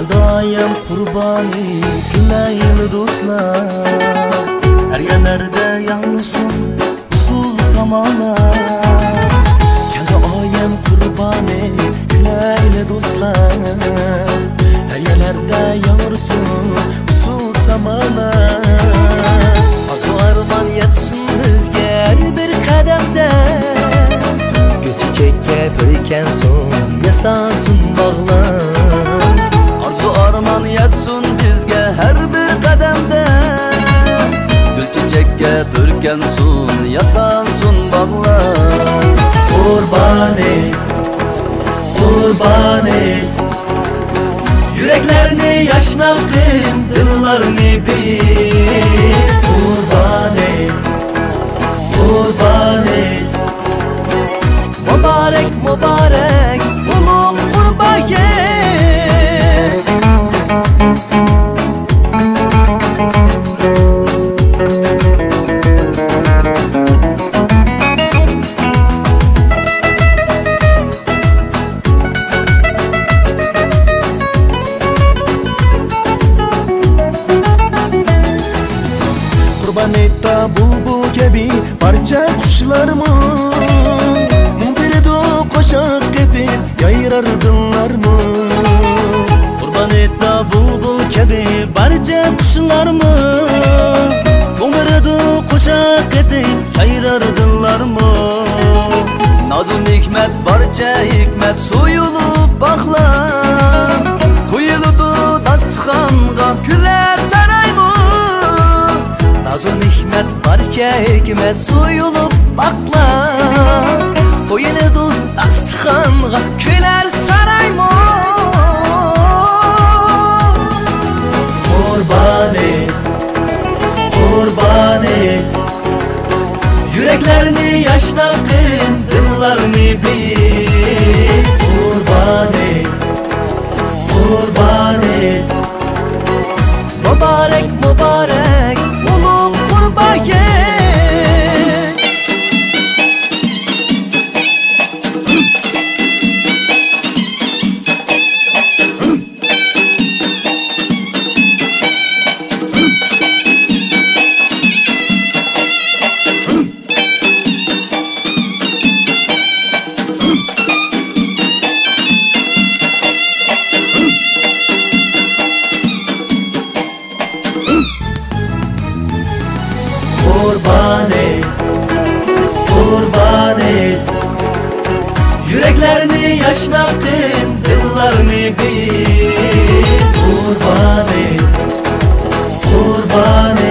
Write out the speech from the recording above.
Daim kurbani gülaylı dostlar, her yerlerde yalnızım usul zamana. Kendi ayem kurbani gülaylı dostlar, her yerlerde yalnızım usul zamana. Arzu arman yetsin bizge her bir kademde, göçecekке biriken son yasansın bağlar. Arzu arman yazsın bizge her bir kademde, gül çiçekке bürkensun yasansın bağlar. Kurban et, kurban et, yüreklerini yaşına kın, dillarını bil. Kurban et, kurban et, mübarek mübarek ulum kurban et. Kurban et da bulbul gibi parça kuşlarımı, bir de koşak edip yayırardılar mı? Kurban et da bulbul gibi parça kuşlarımı, bir de koşak edip yayırardılar mı? Nazım hikmet parça hikmet suyulup baklar, kuyuludu dastıkhanğa güler saray mı? Nazım hikmet parça hikmet suyulup bakla, koyuludu dastıkhanğa güler saray mı? Kurban et, kurban et, yüreklerini yaşına kın, dillarını bil. Kurban et, kurban et, mübarek mübarek ulum kurban et. Kurban et, kurban et, yüreklerini yaşına kın, dillarını bil. Kurban et, kurban et.